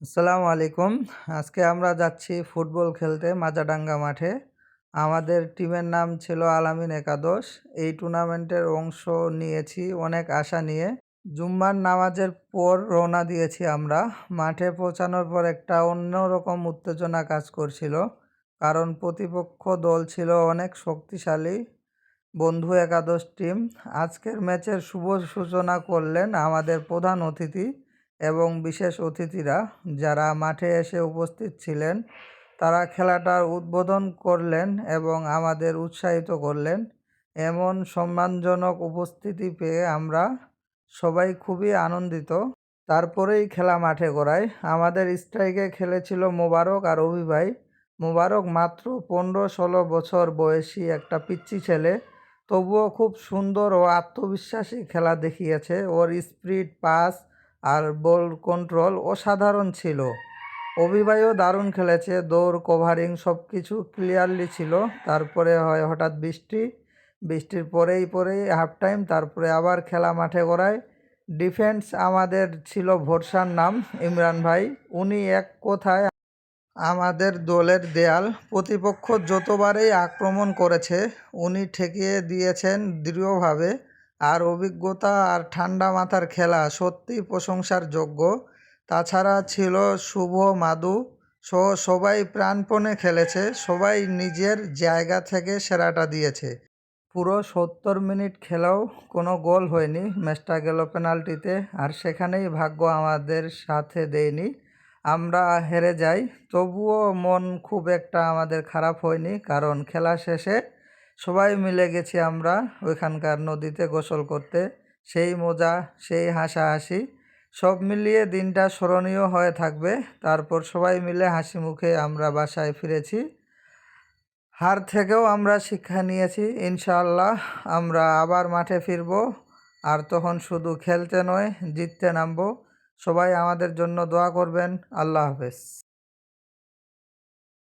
আসসালামু আলাইকুম। আজকে আমরা যাচ্ছি ফুটবল খেলতে মাজাডাঙ্গা মাঠে। আমাদের টিমের নাম ছিল আল-আমিন একাদশ। এই টুর্নামেন্টের অংশ নিয়েছি অনেক আশা নিয়ে। জুম্মার নামাজের পর রওনা দিয়েছি আমরা। মাঠে পৌঁছানোর পর একটা অন্যরকম উত্তেজনা কাজ করছিল। কারণ প্রতিপক্ষ দল ছিল অনেক শক্তিশালী বন্ধু একাদশ টিম। আজকের ম্যাচের শুভ সূচনা করলেন আমাদের প্রধান অতিথি এবং বিশেষ অতিথিরা যারা মাঠে এসে উপস্থিত ছিলেন। তারা খেলাটার উদ্বোধন করলেন এবং আমাদের উৎসাহিত করলেন। এমন সম্মানজনক উপস্থিতি পেয়ে আমরা সবাই খুবই আনন্দিত। তারপরেই খেলা মাঠে গড়ায়। আমাদের স্ট্রাইকে খেলেছিল মোবারক আর অভি ভাই। মোবারক মাত্র 15-16 বছর বয়সী একটা পিচ্চি ছেলে, তবুও খুব সুন্দর ও আত্মবিশ্বাসী খেলা দেখিয়েছে। ওর স্পিড, পাস আর বল কন্ট্রোল অসাধারণ ছিল। অভি ভাইও দারুণ খেলেছে, দৌড়, কভারিং সব কিছু ক্লিয়ারলি ছিল। তারপরে হয় হঠাৎ বৃষ্টির পরেই হাফ টাইম, তারপরে আবার খেলা মাঠে গড়ায়। ডিফেন্স আমাদের ছিল ভরসার নাম ইমরান ভাই। উনি এক কথায় আমাদের দলের দেয়াল। প্রতিপক্ষ যতবারই আক্রমণ করেছে উনি ঠেকিয়ে দিয়েছেন দৃঢ়ভাবে। আর অভিজ্ঞতা আর ঠান্ডা মাথার খেলা সত্যিই প্রশংসার যোগ্য। তাছাড়া ছিল শুভ, মাদু সহ সবাই প্রাণপণে খেলেছে, সবাই নিজের জায়গা থেকে সেরাটা দিয়েছে। পুরো 70 মিনিট খেলেও কোনো গোল হয়নি, ম্যাচটা গেল পেনাল্টিতে। আর সেখানেই ভাগ্য আমাদের সাথে দেয়নি, আমরা হেরে যাই। তবুও মন খুব একটা আমাদের খারাপ হয়নি, কারণ খেলা শেষে সবাই মিলে গেছি আমরা ওইখানকার নদীতে গোসল করতে। সেই মজা, সেই হাসাহাসি সব মিলিয়ে দিনটা স্মরণীয় হয়ে থাকবে। তারপর সবাই মিলে হাসি মুখে আমরা বাসায় ফিরেছি। হার থেকেও আমরা শিক্ষা নিয়েছি। ইনশাআল্লাহ আমরা আবার মাঠে ফিরব, আর তখন শুধু খেলতে নয়, জিততে নামব। সবাই আমাদের জন্য দোয়া করবেন। আল্লাহ হাফেজ।